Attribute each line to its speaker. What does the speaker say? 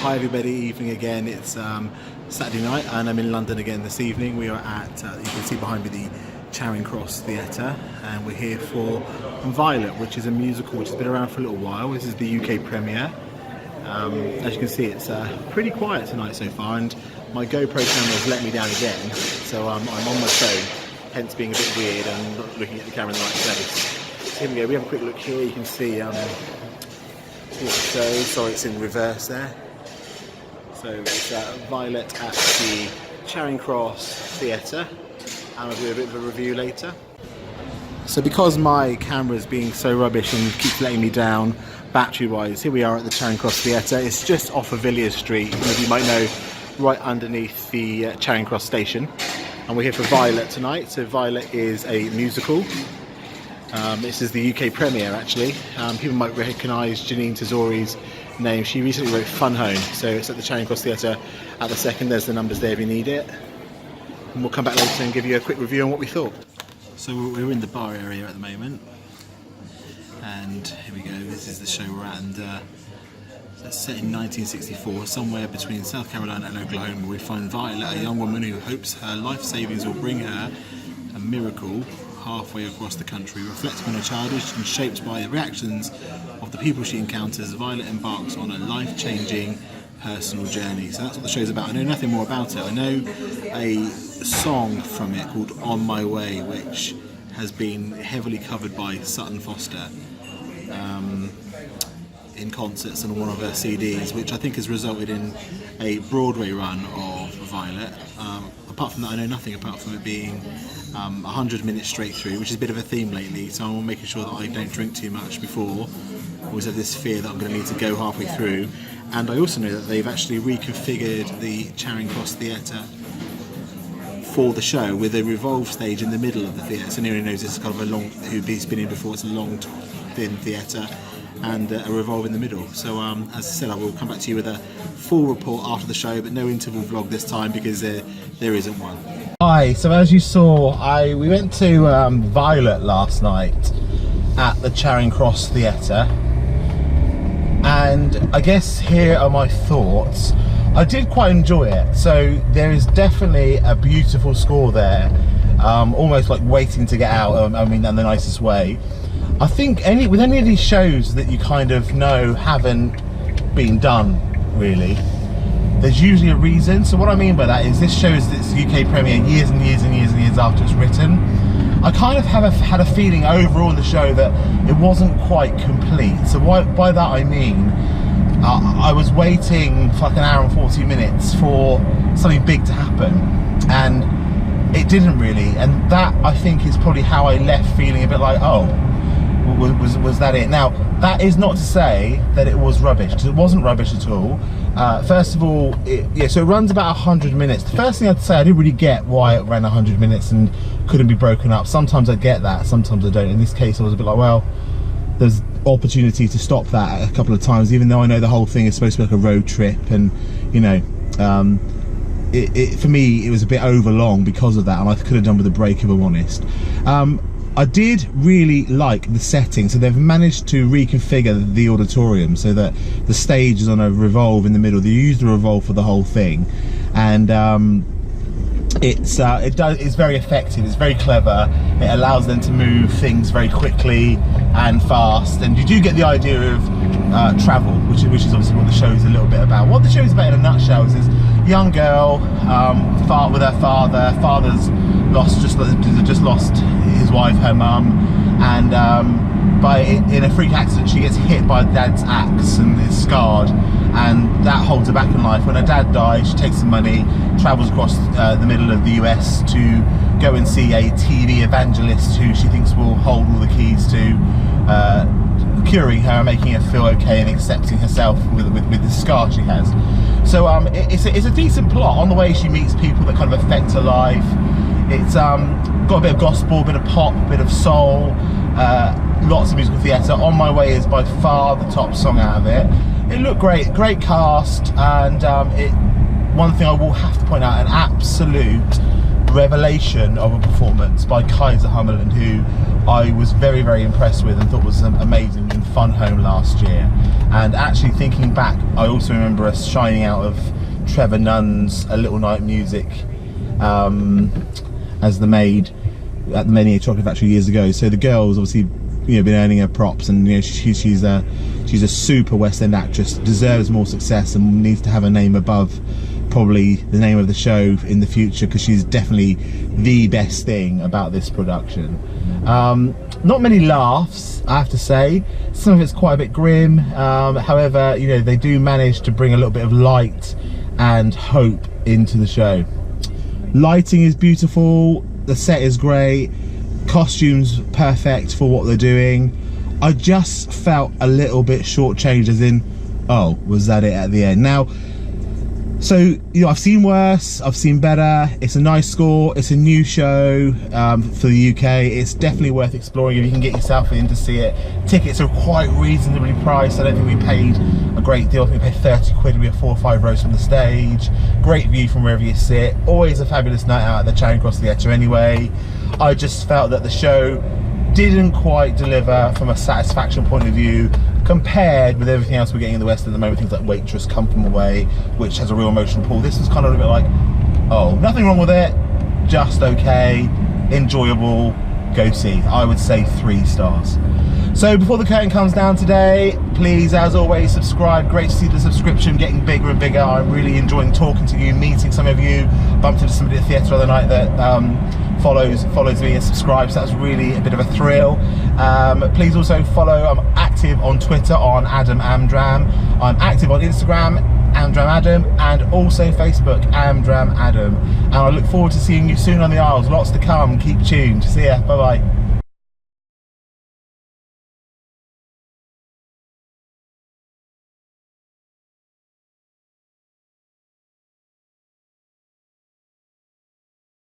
Speaker 1: Hi everybody, evening again. It's Saturday night and I'm in London again this evening. We are at, you can see behind me, the Charing Theatre, and we're here for Violet, which is a musical which has been around for a little while. This is the UK premiere. As you can see, it's pretty quiet tonight so far, and my GoPro camera has let me down again, so I'm on my phone, hence being a bit weird and not looking at the camera in the right place. So here we go, we have a quick look here. You can see what it shows. Sorry, it's in reverse there. So it's Violet at the Charing Theatre, and I'll do a bit of a review later. So because my camera is being so rubbish and keeps letting me down battery wise, here we are at the Charing Theatre. It's just off of Villiers Street, as you might know, right underneath the Charing Cross station. And we're here for Violet tonight. So Violet is a musical. This is the UK premiere actually. People might recognise Janine Tesori's name. She recently wrote Fun Home, so it's at the Charing Theatre at the second. There's the numbers there if you need it. And we'll come back later and give you a quick review on what we thought. So we're in the bar area at the moment, and here we go. This is the show we're at, and it's set in 1964, somewhere between South Carolina and Oklahoma. We find Violet, a young woman who hopes her life savings will bring her a miracle halfway across the country. Reflecting on her childhood and shaped by the reactions of the people she encounters, Violet embarks on a life-changing personal journey. So that's what the show's about. I know nothing more about it. I know a song from it called On My Way, which has been heavily covered by Sutton Foster in concerts and one of her CDs, which I think has resulted in a Broadway run of Violet. Apart from that, I know nothing apart from it being 100 minutes straight through, which is a bit of a theme lately, so I'm making sure that I don't drink too much before. I always have this fear that I'm going to need to go halfway through. And I also know that they've actually reconfigured the Charing Theatre for the show with a revolve stage in the middle of the theatre. So anyone who knows it's kind of a long, who's been in before, it's a long, thin theatre, and a revolve in the middle. So as I said, I will come back to you with a full report after the show, but no interval vlog this time because there isn't one. Hi, so as you saw, we went to Violet last night at the Charing Theatre, and I guess here are my thoughts. I did quite enjoy it. So there is definitely a beautiful score there, almost like waiting to get out, I mean in the nicest way. I think with any of these shows that you kind of know haven't been done really, there's usually a reason. So what I mean by that is this show is its UK premiere years and years and years and years after it's written. I kind of had a feeling overall in the show that it wasn't quite complete. So by that I mean I was waiting for like an hour and 40 minutes for something big to happen, and it didn't really. And that, I think, is probably how I left feeling a bit like, oh, was that it? Now, that is not to say that it was rubbish, because it wasn't rubbish at all. First of all, so it runs about 100 minutes. The first thing I'd say, I didn't really get why it ran 100 minutes and couldn't be broken up. Sometimes I get that, sometimes I don't. In this case, I was a bit like, well, there's opportunity to stop that a couple of times, even though I know the whole thing is supposed to be like a road trip, and you know, for me it was a bit over long because of that, and I could have done with a break if I'm honest. I did really like the setting. So they've managed to reconfigure the auditorium so that the stage is on a revolve in the middle. They use the revolve for the whole thing, and it's very effective. It's very clever. It allows them to move things very quickly and fast, and you do get the idea of travel, which is obviously what the show is a little bit about. What the show is about in a nutshell is this young girl with her father. Father's just lost his wife, her mum, and in a freak accident she gets hit by dad's axe and is scarred, and that holds her back in life. When her dad dies, she takes some money, travels across the middle of the US to go and see a TV evangelist who she thinks will hold all the keys to curing her, making her feel okay and accepting herself with the scar she has. So it's a decent plot. On the way she meets people that kind of affect her life. It's got a bit of gospel, a bit of pop, a bit of soul, lots of musical theatre. On My Way is by far the top song out of it. It looked great cast, and one thing I will have to point out, an absolute revelation of a performance by Kaiser Hummerland, who I was very, very impressed with and thought was amazing in Fun Home last year. And actually thinking back, I also remember us shining out of Trevor Nunn's A Little Night Music as the maid at the Many a Chocolate Factory years ago. So the girl's obviously, you know, been earning her props, and you know, she's a super West End actress, deserves more success and needs to have a name above probably the name of the show in the future, because she's definitely the best thing about this production. Not many laughs, I have to say. Some of it's quite a bit grim. However, you know, they do manage to bring a little bit of light and hope into the show. Lighting is beautiful, the set is great, costumes perfect for what they're doing. I just felt a little bit shortchanged, as in, oh, was that it at the end? Now, so, you know, I've seen worse, I've seen better. It's a nice score, it's a new show for the UK. It's definitely worth exploring if you can get yourself in to see it. Tickets are quite reasonably priced. I don't think we paid a great deal. I think we paid 30 quid. We have 4 or 5 rows from the stage. Great view from wherever you sit. Always a fabulous night out at the Charing Cross Theatre anyway. I just felt that the show didn't quite deliver from a satisfaction point of view compared with everything else we're getting in the West at the moment. Things like Waitress, Come From Away, which has a real emotional pull. This was kind of a bit like, oh, nothing wrong with it, just okay, enjoyable, go see. I would say 3 stars. So before the curtain comes down today, please, as always, subscribe. Great to see the subscription getting bigger and bigger. I'm really enjoying talking to you, meeting some of you. Bumped into somebody at the theatre the other night that follows me and subscribes. So that's really a bit of a thrill. Please also follow. I'm active on Twitter on Adam Amdram. I'm active on Instagram, Amdram Adam, and also Facebook, Amdram Adam. And I look forward to seeing you soon on the Isles. Lots to come. Keep tuned. See ya. Bye bye.